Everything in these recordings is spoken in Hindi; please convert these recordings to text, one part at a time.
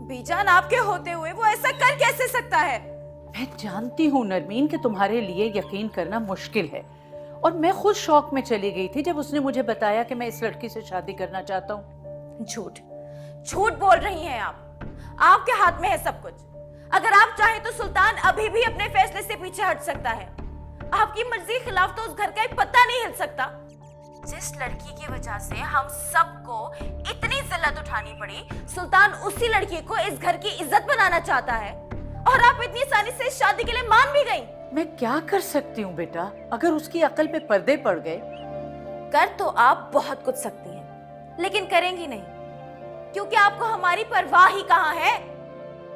बीजान आपके होते हुए वो ऐसा कर कैसे सकता है? मैं जानती हूँ नरमीन कि तुम्हारे लिए यकीन करना मुश्किल है, और मैं खुद शौक में चली गई थी जब उसने मुझे बताया कि मैं इस लड़की से शादी करना चाहता हूँ। झूठ झूठ बोल रही हैं आप। आपके हाथ में है सब कुछ। अगर आप चाहें तो सुल्तान अभी भी अपने फैसले से पीछे हट सकता है। आपकी मर्जी के खिलाफ तो उस घर का एक पत्ता नहीं हिल सकता। जिस लड़की की वजह से हम सबको इतनी जिल्लत उठानी पड़ी, सुल्तान उसी लड़की को इस घर की इज्जत बनाना चाहता है, और आप इतनी आसानी से इस शादी के लिए मान भी गई। मैं क्या कर सकती हूँ बेटा, अगर उसकी अकल पे पर्दे पड़ गए? कर तो आप बहुत कुछ सकती हैं, लेकिन करेंगी नहीं, क्योंकि आपको हमारी परवाह ही कहाँ है।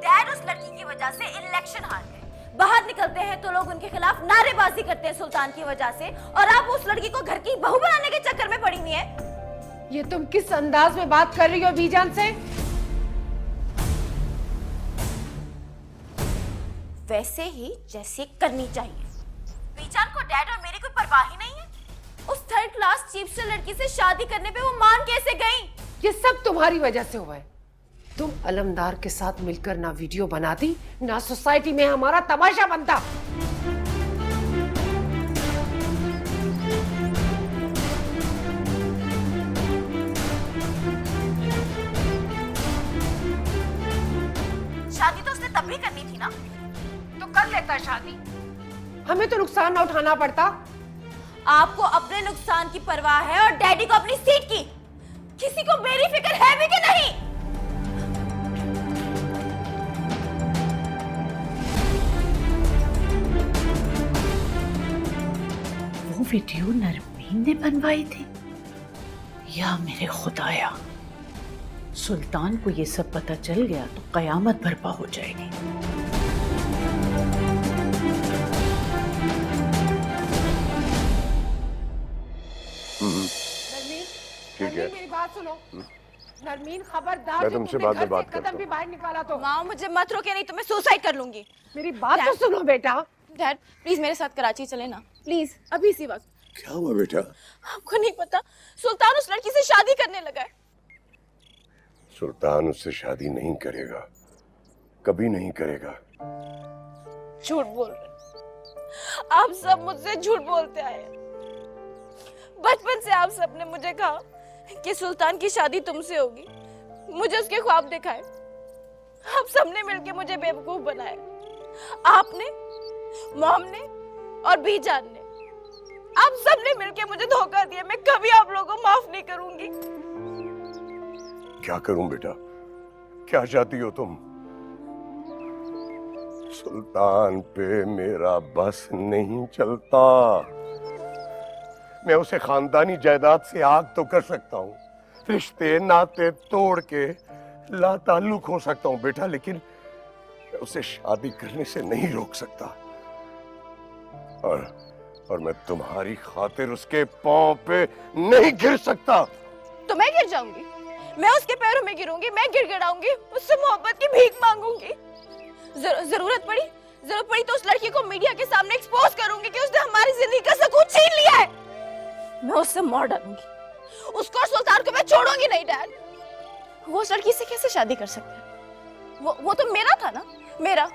डैड उस लड़की की वजह से इलेक्शन हार गए। बाहर निकलते हैं तो लोग उनके खिलाफ नारेबाजी करते हैं सुल्तान की वजह से, और आप उस लड़की को घर की बहू बनाने के चक्कर में पड़ी हुई हैं। ये तुम किस अंदाज में बात कर रही हो बीजान से? वैसे ही जैसे करनी चाहिए। बीजान को डैड और मेरी कोई परवाह ही नहीं है। उस थर्ड क्लास चीप से लड़की से शादी करने पे वो मान कैसे गई? ये सब तुम्हारी वजह से हुआ है। तुम अलमदार के साथ मिलकर ना वीडियो बनाती, ना सोसाइटी में हमारा तमाशा बनता। शादी तो उसने तब भी करनी थी ना। तो कर लेता शादी, हमें तो नुकसान ना उठाना पड़ता। आपको अपने नुकसान की परवाह है और डैडी को अपनी सीट की। किसी को मेरी फिक्र है भी कि नहीं? वो वीडियो नरमीन ने बनवाई थी? या मेरे खुदाया, सुल्तान को ये सब पता चल गया तो कयामत बर्पा हो जाएगी। ठीक है, मेरी बात सुनो। नरमीन खबरदार, मैं तुमसे बाद में बात करता कदम भी बाहर निकाला तो। माँ मुझे मत रोके, नहीं तो मैं सुसाइड कर लूंगी। मेरी बात तो सुनो बेटा। डैड प्लीज मेरे साथ कराची चले ना, प्लीज अभी इसी वक्त। क्या हुआ बेटा? आपको नहीं पता, सुल्तान उस लड़की से शादी करने लगा है। सुल्तान उससे शादी नहीं करेगा, कभी नहीं करेगा। झूठ बोल रहे। आप सब मुझसे झूठ बोलते आए। बचपन से आप सबने मुझे कहा कि सुल्तान की शादी तुमसे होगी, मुझे उसके ख्वाब दिखाए। आप सबने मिलके मुझे बेवकूफ बनाया। आपने, मॉम ने और बीजान ने, आप सबने मिलके मुझे धोखा दिया। मैं कभी आप लोगों को माफ नहीं करूंगी। क्या करूं बेटा, क्या चाहती हो तुम? सुल्तान पे मेरा बस नहीं चलता। मैं उसे खानदानी जायदाद से आग तो कर सकता हूँ, रिश्ते नाते तोड़ के लाताल्लुक हो सकता हूँ बेटा, लेकिन मैं उसे शादी करने से नहीं रोक सकता। और मैं तुम्हारी खातिर उसके पांव पे नहीं गिर सकता। तो मैं गिर जाऊंगी, मैं उसके पैरों में गिरूंगी, मैं गिड़गिड़ाऊंगी, उससे मोहब्बत की भीख मांगूंगी। जरूरत पड़ी तो उस लड़की को मीडिया के सामने एक्सपोज करूंगी कि उसने हमारी जिंदगी का सुकून छीन लिया है। मैं उससे मार डालूंगी। उसको और सुल्तान को मैं छोड़ूंगी नहीं। डैड वो उस लड़की से कैसे शादी कर सकते हैं? वो तो मेरा था ना, मेरा।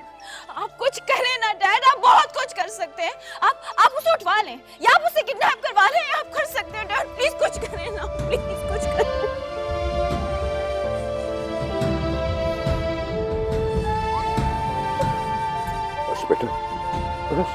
आप कुछ करें ना डैड, आप बहुत कुछ कर सकते हैं। आप उसे उठवा लें या आप उसे किडनैप करवा लें, आप कर सकते हैं डैड। प्लीज कुछ करें ना, प्लीज कुछ करें। बस बेटा, बस।